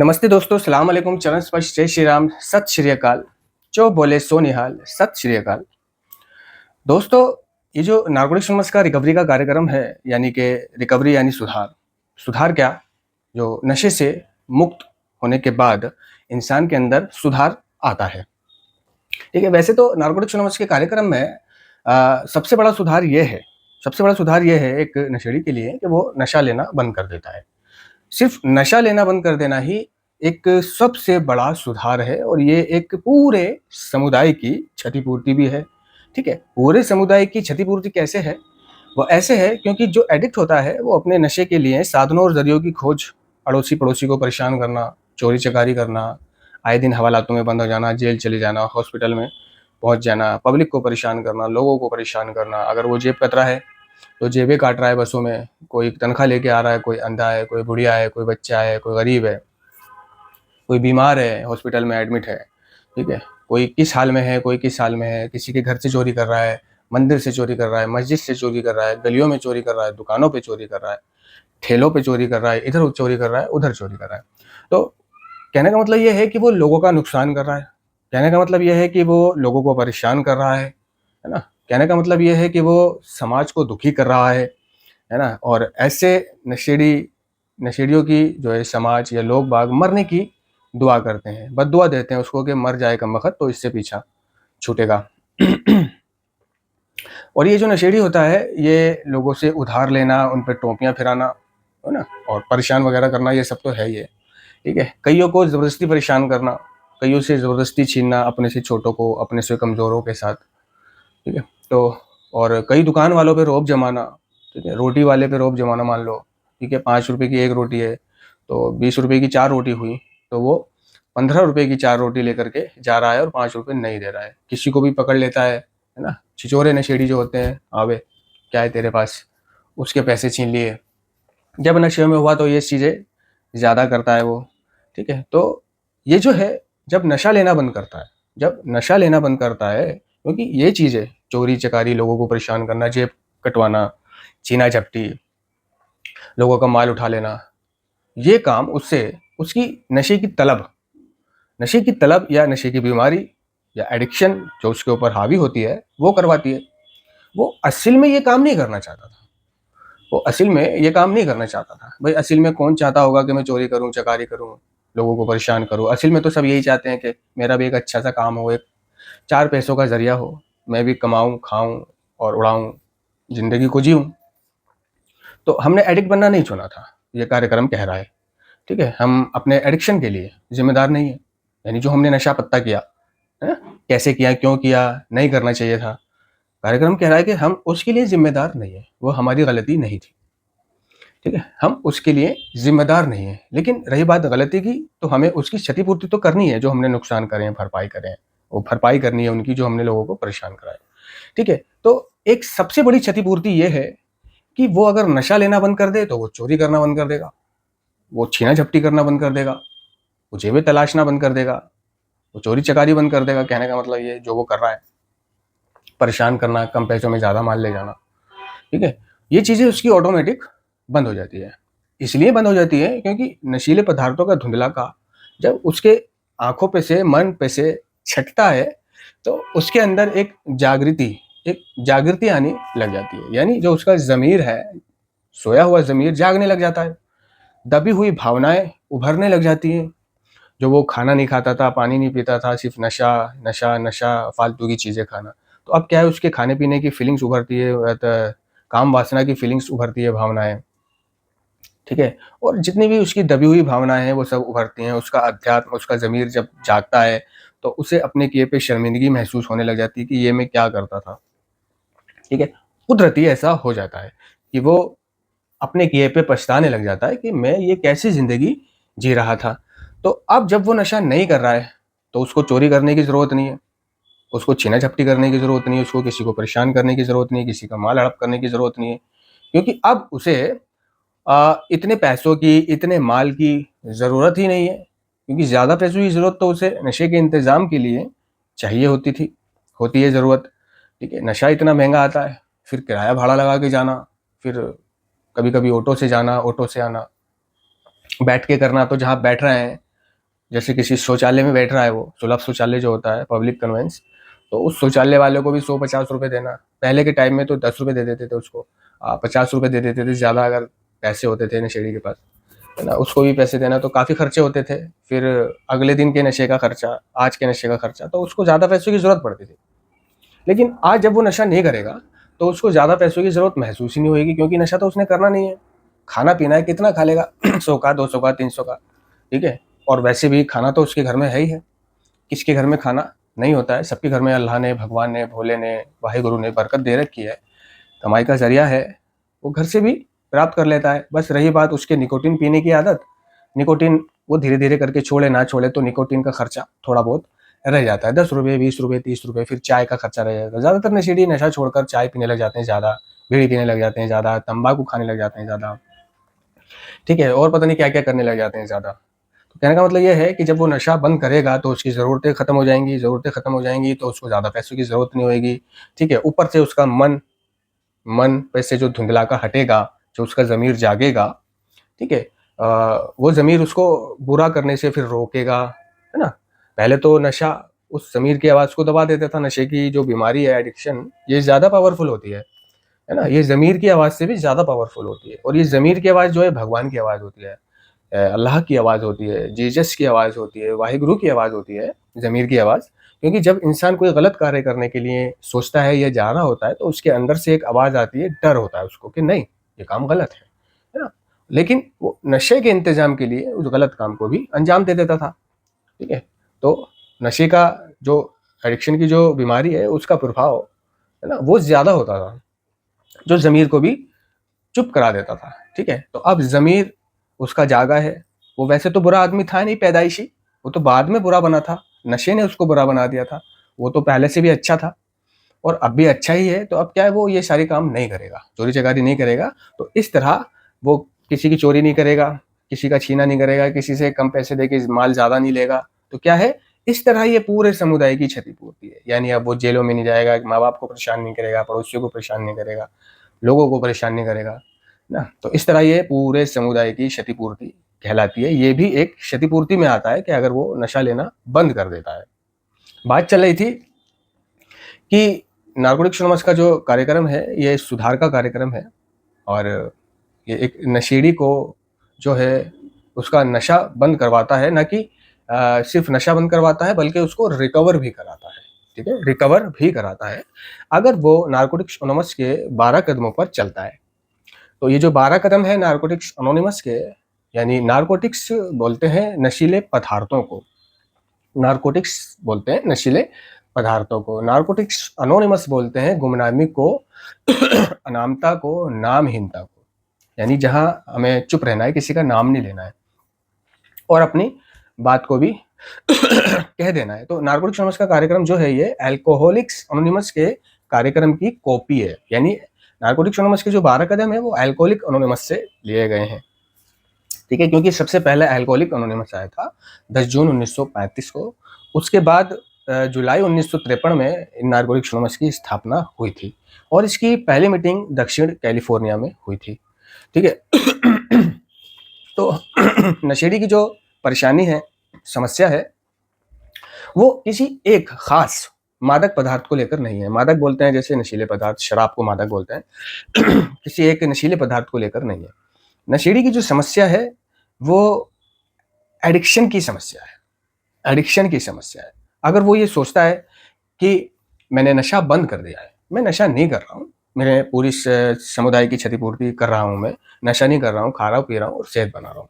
नमस्ते दोस्तों, सलाम अलैकुम, चरण स्पर्श, जय श्री राम, सत श्री अकाल, जो बोले सो निहाल, सत श्री अकाल। दोस्तों, ये जो नार्कोटिक्स एनोनिमस का रिकवरी का कार्यक्रम है, यानी कि रिकवरी यानी सुधार। सुधार क्या? जो नशे से मुक्त होने के बाद इंसान के अंदर सुधार आता है। ठीक है, वैसे तो नार्कोटिक्स एनोनिमस के कार्यक्रम में सबसे बड़ा सुधार ये है एक नशेड़ी के लिए कि वो नशा लेना बंद कर देता है। सिर्फ नशा लेना बंद कर देना ही एक सबसे बड़ा सुधार है और ये एक पूरे समुदाय की क्षतिपूर्ति भी है। ठीक है, पूरे समुदाय की क्षतिपूर्ति कैसे है? वो ऐसे है क्योंकि जो एडिक्ट होता है वो अपने नशे के लिए साधनों और जरियों की खोज, अड़ोसी पड़ोसी को परेशान करना, चोरी चकारी करना, आए दिन हवालातों में बंद हो जाना, जेल चले जाना, हॉस्पिटल में पहुंच जाना, पब्लिक को परेशान करना, लोगों को परेशान करना। अगर वो जेब कतरा है तो जेबें काट रहा है बसों में, कोई तनख्वाह लेके आ रहा है, कोई अंधा है, कोई बुढ़िया है, कोई बच्चा है, कोई गरीब है, कोई बीमार है, हॉस्पिटल में एडमिट है। ठीक है, कोई किस हाल में है, कोई किस हाल में है, किसी के घर से चोरी कर रहा है, मंदिर से चोरी कर रहा है, मस्जिद से चोरी कर रहा है, गलियों में चोरी कर रहा है, दुकानों पे चोरी कर रहा है, ठेलों पे चोरी कर रहा है, इधर चोरी कर रहा है, उधर चोरी कर रहा है। तो कहने का मतलब ये है कि वो लोगों का नुकसान कर रहा है। कहने का मतलब ये है कि वो लोगों को परेशान कर रहा है ना? कहने का मतलब ये है कि वो समाज को दुखी कर रहा है ना? और ऐसे नशेड़ियों की जो है समाज या लोग बाग मरने की दुआ करते हैं, बद्दुआ देते हैं उसको कि मर जाए कमबख्त तो इससे पीछा छूटेगा। और ये जो नशेड़ी होता है ये लोगों से उधार लेना, उन पे टोपियां फिराना, है ना, और परेशान वगैरह करना, ये सब तो है ही है। ठीक है, कईयों को ज़बरदस्ती परेशान करना, कईयों से ज़बरदस्ती छीनना, अपने से छोटों को अपने से कमज़ोरों के साथ। ठीक है, तो और कई दुकान वालों पे रौब जमाना। ठीक है, रोटी वाले पे रौब जमाना, मान लो ठीक है 5 रुपए की एक रोटी है तो 20 रुपए की 4 रोटी हुई, तो वो 15 रुपए की 4 रोटी लेकर के जा रहा है और 5 रुपए नहीं दे रहा है। किसी को भी पकड़ लेता है ना? छिछोरे नशेड़ी जो होते हैं, आवे क्या है तेरे पास, उसके पैसे छीन लिए। जब नशे में हुआ तो ये चीज़ें ज़्यादा करता है वो। ठीक है, तो ये जो है जब नशा लेना बंद करता है, जब नशा लेना बंद करता है, क्योंकि ये चीज़ें चोरी चकारी, लोगों को परेशान करना, जेब कटवाना, छीना झपटी, लोगों का माल उठा लेना, ये काम उससे उसकी नशे की तलब या नशे की बीमारी या एडिक्शन जो उसके ऊपर हावी होती है वो करवाती है। वो असल में ये काम नहीं करना चाहता था। वो असल में ये काम नहीं करना चाहता था। भाई असल में कौन चाहता होगा कि मैं चोरी करूं, चकारी करूं, लोगों को परेशान करूं? असल में तो सब यही चाहते हैं कि मेरा भी एक अच्छा सा काम हो, एक 4 पैसों का ज़रिया हो, मैं भी कमाऊं, खाऊं और उड़ाऊं, ज़िंदगी को जीऊं। तो हमने एडिक्ट बनना नहीं चुना था, ये कार्यक्रम कह रहा है। ठीक है, हम अपने एडिक्शन के लिए ज़िम्मेदार नहीं है। यानी जो हमने नशा पत्ता किया, है? कैसे किया, क्यों किया, नहीं करना चाहिए था। कार्यक्रम कह रहा है कि हम उसके लिए ज़िम्मेदार नहीं है, वो हमारी गलती नहीं थी। ठीक है, हम उसके लिए ज़िम्मेदार नहीं है। लेकिन रही बात गलती की, तो हमें उसकी क्षतिपूर्ति तो करनी है, जो हमने नुकसान करे हैं, भरपाई करे हैं। वो भरपाई करनी है उनकी, जो हमने लोगों को परेशान करा है। ठीक है, तो एक सबसे बड़ी क्षतिपूर्ति ये है कि वो अगर नशा लेना बंद कर दे, तो वो चोरी करना बंद कर देगा, वो छीना-झपटी करना बंद कर देगा, वो जेबें तलाशना बंद कर देगा, वो चोरी-चकारी बंद कर देगा। कहने का मतलब ये जो वो कर रहा है, परेशान करना, कम पैसों में ज़्यादा माल ले जाना। ठीक है, ये चीज़ें उसकी ऑटोमेटिक बंद हो जाती है। इसलिए बंद हो जाती है क्योंकि नशीले पदार्थों का धुंधलाका जब उसके आँखों पे से, मन पे से छँटता है, तो उसके अंदर एक जागृति आने लग जाती है। यानी जो उसका ज़मीर है, सोया हुआ ज़मीर जागने लग जाता है। दबी हुई भावनाएँ उभरने लग जाती हैं। जो वो खाना नहीं खाता था, पानी नहीं पीता था, सिर्फ़ नशा, नशा, नशा, फालतू की चीज़ें खाना। तो अब क्या है, उसके खाने-पीने की फीलिंग्स उभरती है, काम वासना की फीलिंग्स उभरती है, भावनाएँ। ठीक है? और जितनी भी उसकी दबी हुई भावनाएँ हैं वो सब उभरती हैं। उसका अध्यात्म, उसका ज़मीर जब जागता है तो उसे अपने किए पे शर्मिंदगी महसूस होने लग जाती है कि ये मैं क्या करता था। ठीक है? कुदरती ऐसा हो जाता है कि वो अपने किए पे पछताने लग जाता है कि मैं ये कैसी ज़िंदगी जी रहा था। तो अब जब वो नशा नहीं कर रहा है, तो उसको चोरी करने की ज़रूरत नहीं है, उसको छीना-झपटी करने की ज़रूरत नहीं है, उसको किसी को परेशान करने की ज़रूरत नहीं है, किसी का माल हड़प करने की ज़रूरत नहीं है। क्योंकि अब उसे इतने पैसों की, इतने माल की ज़रूरत ही नहीं है, क्योंकि ज़्यादा पैसों की ज़रूरत तो उसे नशे के इंतज़ाम के लिए चाहिए होती है ज़रूरत। ठीक है? नशा इतना महँगा आता है, फिर किराया भाड़ा लगा के जाना, फिर कभी-कभी ऑटो से जाना, ऑटो से आना, बैठ के करना, तो जहाँ बैठ रहे हैं जैसे किसी शौचालय में बैठ रहा है, वो सुलभ शौचालय जो होता है, पब्लिक कन्वेंस, तो उस शौचालय वाले को भी 100-50 रुपये देना। पहले के टाइम में तो 10 रुपये दे देते थे उसको, 50 रुपये दे देते थे ज़्यादा, अगर पैसे होते थे नशेड़ी के पास, है ना, उसको भी पैसे देना, तो काफ़ी खर्चे होते थे। फिर अगले दिन के नशे का खर्चा, आज के नशे का खर्चा, तो उसको ज़्यादा पैसों की ज़रूरत पड़ती थी। लेकिन आज जब वो नशा नहीं करेगा तो उसको ज़्यादा पैसों की ज़रूरत महसूस ही नहीं होगी, क्योंकि नशा तो उसने करना नहीं है। खाना पीना है, कितना खा लेगा 100 का, 200 का, 300 का, ठीक है। और वैसे भी खाना तो उसके घर में है ही है। किसके घर में खाना नहीं होता है? सबके घर में अल्लाह ने, भगवान ने, भोले ने, वाहिगुरु ने बरकत दे रखी है, कमाई का ज़रिया है, वो घर से भी प्राप्त कर लेता है। बस रही बात उसके निकोटीन पीने की आदत, निकोटीन वो धीरे धीरे करके छोड़े ना छोड़े तो निकोटीन का खर्चा थोड़ा बहुत रह जाता है, 10 रुपये, 20 रुपये, 30 रुपये। फिर चाय का खर्चा रह जाता है। ज़्यादातर नशेड़ी नशा छोड़कर चाय पीने लग जाते हैं ज़्यादा, बीड़ी पीने लग जाते हैं ज़्यादा, तंबाकू खाने लग जाते हैं ज़्यादा, ठीक है, और पता नहीं क्या क्या करने लग जाते हैं ज़्यादा। तो कहने का मतलब ये है कि जब वो नशा बंद करेगा तो उसकी ज़रूरतें ख़त्म हो जाएंगी, ज़रूरतें ख़त्म हो जाएंगी तो उसको ज़्यादा पैसों की ज़रूरत नहीं होगी, ठीक है। ऊपर से उसका मन मन पे से जो धुंधला का हटेगा, जो उसका ज़मीर जागेगा, ठीक है, वो ज़मीर उसको बुरा करने से फिर रोकेगा, है ना। पहले तो नशा उस ज़मीर की आवाज़ को दबा देता था। नशे की जो बीमारी है, एडिक्शन, ये ज़्यादा पावरफुल होती है ना। ये ज़मीर की आवाज़ से भी ज़्यादा पावरफुल होती है, और ये ज़मीर की आवाज़ जो है भगवान की आवाज़ होती है, अल्लाह की आवाज़ होती है, जीसस की आवाज़ होती है, वाहिगुरु की आवाज़ होती है, ज़मीर की आवाज़। क्योंकि जब इंसान कोई गलत कार्य करने के लिए सोचता है या जा रहा होता है, तो उसके अंदर से एक आवाज़ आती है, डर होता है उसको कि नहीं, ये काम गलत है ना। लेकिन वो नशे के इंतजाम के लिए उस गलत काम को भी अंजाम दे देता था, ठीक है। तो नशे का जो एडिक्शन की जो बीमारी है, उसका प्रभाव, है ना, वो ज़्यादा होता था, जो ज़मीर को भी चुप करा देता था, ठीक है। तो अब ज़मीर उसका जागा है। वो वैसे तो बुरा आदमी था नहीं पैदाइशी, वो तो बाद में बुरा बना था, नशे ने उसको बुरा बना दिया था। वो तो पहले से भी अच्छा था और अब भी अच्छा ही है। तो अब क्या है, वो ये सारे काम नहीं करेगा, चोरी चकारी नहीं करेगा। तो इस तरह वो किसी की चोरी नहीं करेगा, किसी का छीना नहीं करेगा, किसी से कम पैसे दे के माल ज़्यादा नहीं लेगा। तो क्या है, इस तरह ये पूरे समुदाय की क्षतिपूर्ति है। यानी अब वो जेलों में नहीं जाएगा, माँ बाप को परेशान नहीं करेगा, पड़ोसियों को परेशान नहीं करेगा, लोगों को परेशान नहीं करेगा ना। तो इस तरह ये पूरे समुदाय की क्षतिपूर्ति कहलाती है। ये भी एक क्षतिपूर्ति में आता है कि अगर वो नशा लेना बंद कर देता है। बात चल रही थी कि नारकोटिक्स एनोनिमस का जो कार्यक्रम है, ये सुधार का कार्यक्रम है, और ये एक नशेड़ी को जो है उसका नशा बंद करवाता है, ना कि सिर्फ नशा बंद करवाता है, बल्कि उसको रिकवर भी कराता है, ठीक है, रिकवर भी कराता है अगर वो नारकोटिक्स एनोनिमस के 12 कदमों पर चलता है। तो ये जो 12 कदम है नारकोटिक्स एनोनिमस के, यानी नारकोटिक्स बोलते हैं नशीले पदार्थों को, नारकोटिक्स बोलते हैं नशीले पदार्थों को, नारकोटिक्स एनोनिमस बोलते हैं गुमनामी को, अनामता को, नामहीनता को। यानी जहां हमें चुप रहना है, किसी का नाम नहीं लेना है और अपनी बात को भी कह देना है। तो नारकोटिक्स एनोनिमस का कार्यक्रम जो है, ये अल्कोहलिक्स एनोनिमस के कार्यक्रम की कॉपी है। यानी नारकोटिक्स एनोनिमस के जो 12 कदम है वो अल्कोहलिक एनोनिमस से लिए गए हैं, ठीक है। क्योंकि सबसे पहले अल्कोहलिक एनोनिमस आया था 10 जून 1935 को। उसके बाद जुलाई 1953 में नारकोटिक्स एनोनिमस की स्थापना हुई थी, और इसकी पहली मीटिंग दक्षिण कैलिफोर्निया में हुई थी, ठीक है। तो नशेड़ी की जो परेशानी है, समस्या है, वो किसी एक खास मादक पदार्थ को लेकर नहीं है। मादक बोलते हैं जैसे नशीले पदार्थ, शराब को मादक बोलते हैं। किसी एक नशीले पदार्थ को लेकर नहीं है। नशेड़ी की जो समस्या है वो एडिक्शन की समस्या है, एडिक्शन की समस्या है। अगर वो ये सोचता है कि मैंने नशा बंद कर दिया है, मैं नशा नहीं कर रहा हूँ, मेरे पूरी समुदाय की क्षतिपूर्ति कर रहा हूँ, मैं नशा नहीं कर रहा हूँ, खा रहा हूँ, पी रहा हूँ और सेहत बना रहा हूँ,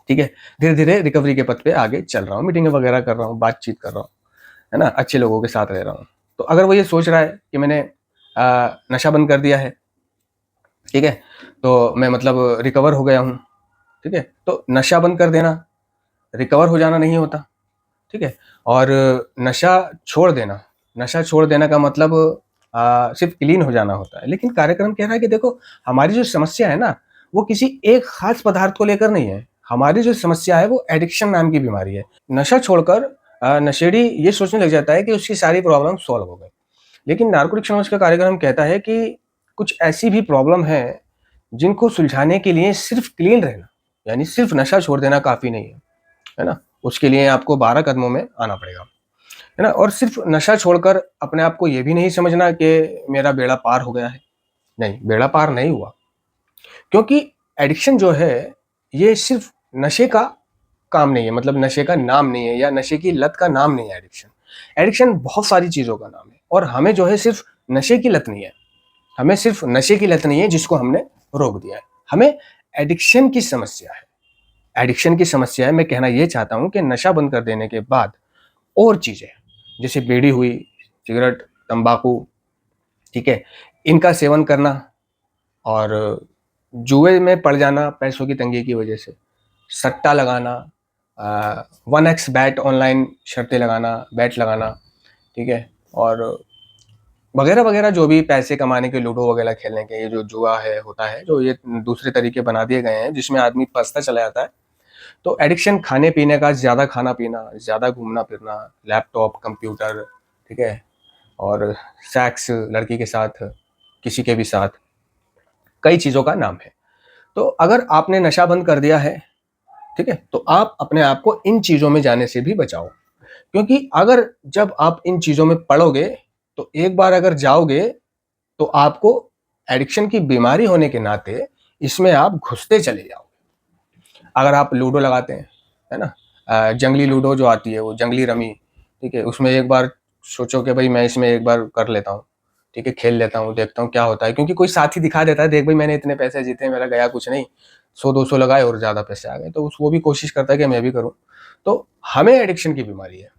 ठीक है, धीरे धीरे रिकवरी के पथ पे आगे चल रहा हूँ, मीटिंग वगैरह कर रहा हूँ, बातचीत कर रहा हूँ, है ना, अच्छे लोगों के साथ रह रहा हूँ। तो अगर वो ये सोच रहा है कि मैंने नशा बंद कर दिया है, ठीक है, तो मैं मतलब रिकवर हो गया हूँ, ठीक है, तो नशा बंद कर देना रिकवर हो जाना नहीं होता, ठीक है। और नशा छोड़ देना का मतलब सिर्फ क्लीन हो जाना होता है। लेकिन कार्यक्रम कह रहा है कि देखो, हमारी जो समस्या है ना, वो किसी एक खास पदार्थ को लेकर नहीं है। हमारी जो समस्या है वो एडिक्शन नाम की बीमारी है। नशा छोड़कर नशेड़ी ये सोचने लग जाता है कि उसकी सारी प्रॉब्लम सॉल्व हो गई। लेकिन नारकोटिक्स एनोनिमस का कार्यक्रम कहता है कि कुछ ऐसी भी प्रॉब्लम है जिनको सुलझाने के लिए सिर्फ क्लीन रहना, यानी सिर्फ नशा छोड़ देना काफी नहीं है, है ना। उसके लिए आपको 12 कदमों में आना पड़ेगा, है ना। और सिर्फ नशा छोड़कर अपने आप को ये भी नहीं समझना कि मेरा बेड़ा पार हो गया है। नहीं, बेड़ा पार नहीं हुआ, क्योंकि एडिक्शन जो है ये सिर्फ नशे का काम नहीं है, मतलब नशे का नाम नहीं है, या नशे की लत का नाम नहीं है एडिक्शन। एडिक्शन बहुत सारी चीज़ों का नाम है, और हमें जो है सिर्फ नशे की लत नहीं है, हमें सिर्फ नशे की लत नहीं है जिसको हमने रोक दिया है, हमें एडिक्शन की समस्या है। एडिक्शन की समस्या है, मैं कहना ये चाहता हूँ कि नशा बंद कर देने के बाद और चीज़ें जैसे बीड़ी हुई, सिगरेट, तंबाकू, ठीक है, इनका सेवन करना, और जुए में पड़ जाना पैसों की तंगी की वजह से, सट्टा लगाना, 1x बैट, ऑनलाइन शर्तें लगाना, बैट लगाना, ठीक है, और वगैरह वगैरह जो भी पैसे कमाने के, लूडो वगैरह खेलने के, ये जो जुआ है होता है, जो ये दूसरे तरीके बना दिए गए हैं जिसमें आदमी फंसता चला जाता है। तो एडिक्शन खाने पीने का, ज़्यादा खाना पीना, ज़्यादा घूमना फिरना, लैपटॉप, कंप्यूटर, ठीक है, और सेक्स, लड़की के साथ, किसी के भी साथ, कई चीज़ों का नाम है। तो अगर आपने नशा बंद कर दिया है, ठीक है, तो आप अपने आप को इन चीज़ों में जाने से भी बचाओ, क्योंकि अगर जब आप इन चीज़ों में पड़ोगे तो एक बार अगर जाओगे तो आपको एडिक्शन की बीमारी होने के नाते इसमें आप घुसते चले जाओगे। अगर आप लूडो लगाते हैं, है ना, जंगली लूडो जो आती है, वो जंगली रमी, ठीक है, उसमें एक बार सोचो कि भाई मैं इसमें एक बार कर लेता हूँ, ठीक है, खेल लेता हूँ, देखता हूँ क्या होता है, क्योंकि कोई साथी दिखा देता है, देख भाई मैंने इतने पैसे जीते, मेरा गया कुछ नहीं, 100-200 लगाए और ज़्यादा पैसे आ गए, तो वो भी कोशिश करता है कि मैं भी करूँ। तो हमें एडिक्शन की बीमारी है,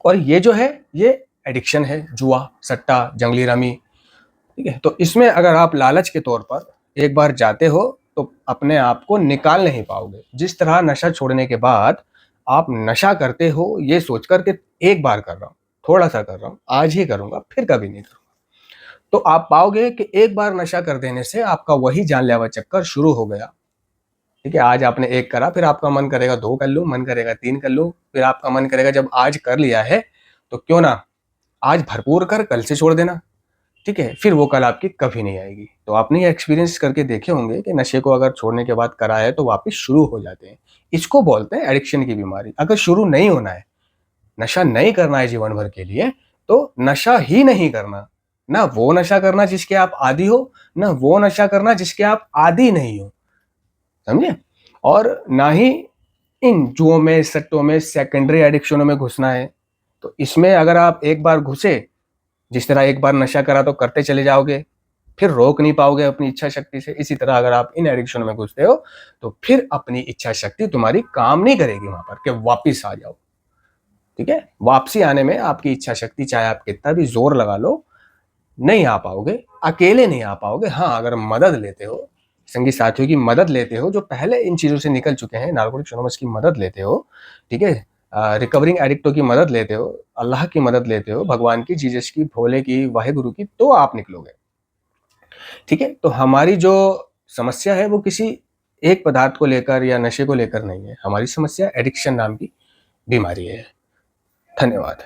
और ये जो है ये एडिक्शन है, जुआ, सट्टा, जंगली रमी, ठीक है। तो इसमें अगर आप लालच के तौर पर एक बार जाते हो तो अपने आप को निकाल नहीं पाओगे। जिस तरह नशा छोड़ने के बाद आप नशा करते हो ये सोचकर के एक बार कर रहा हूँ, थोड़ा सा कर रहा हूँ, आज ही करूंगा, फिर कभी नहीं करूंगा, तो आप पाओगे कि एक बार नशा कर देने से आपका वही जानलेवा चक्कर शुरू हो गया। ठीक है, आज आपने एक करा, फिर आपका मन करेगा 2 कर लूं, मन करेगा 3 कर लूं, फिर आपका मन करेगा जब आज कर लिया है तो क्यों ना आज भरपूर कर कल से छोड़ देना, ठीक है, फिर वो कल आपकी कभी नहीं आएगी। तो आपने ये एक्सपीरियंस करके देखे होंगे कि नशे को अगर छोड़ने के बाद करा है तो वापस शुरू हो जाते हैं। इसको बोलते हैं एडिक्शन की बीमारी। अगर शुरू नहीं होना है, नशा नहीं करना है जीवन भर के लिए, तो नशा ही नहीं करना। ना वो नशा करना जिसके आप आदी हो, ना वो नशा करना जिसके आप आदी नहीं हो, समझे। और ना ही इन जुओं में, सट्टों में, सेकेंडरी एडिक्शनों में घुसना है। तो इसमें अगर आप एक बार घुसे, जिस तरह एक बार नशा करा तो करते चले जाओगे, फिर रोक नहीं पाओगे अपनी इच्छा शक्ति से। इसी तरह अगर आप इन एडिक्शन में घुसते हो तो फिर अपनी इच्छा शक्ति तुम्हारी काम नहीं करेगी वहां पर कि वापिस आ जाओ, ठीक है। वापसी आने में आपकी इच्छा शक्ति, चाहे आप कितना भी जोर लगा लो, नहीं आ पाओगे, अकेले नहीं आ पाओगे। हाँ, अगर मदद लेते हो, संगी साथियों की मदद लेते हो जो पहले इन चीज़ों से निकल चुके हैं, नार्कोटिक्स एनोनिमस की मदद लेते हो, ठीक है, रिकवरिंग एडिक्टों की मदद लेते हो, अल्लाह की मदद लेते हो, भगवान की, जीसस की, भोले की, वाहेगुरु की, तो आप निकलोगे, ठीक है। तो हमारी जो समस्या है वो किसी एक पदार्थ को लेकर या नशे को लेकर नहीं है, हमारी समस्या एडिक्शन नाम की बीमारी है। धन्यवाद।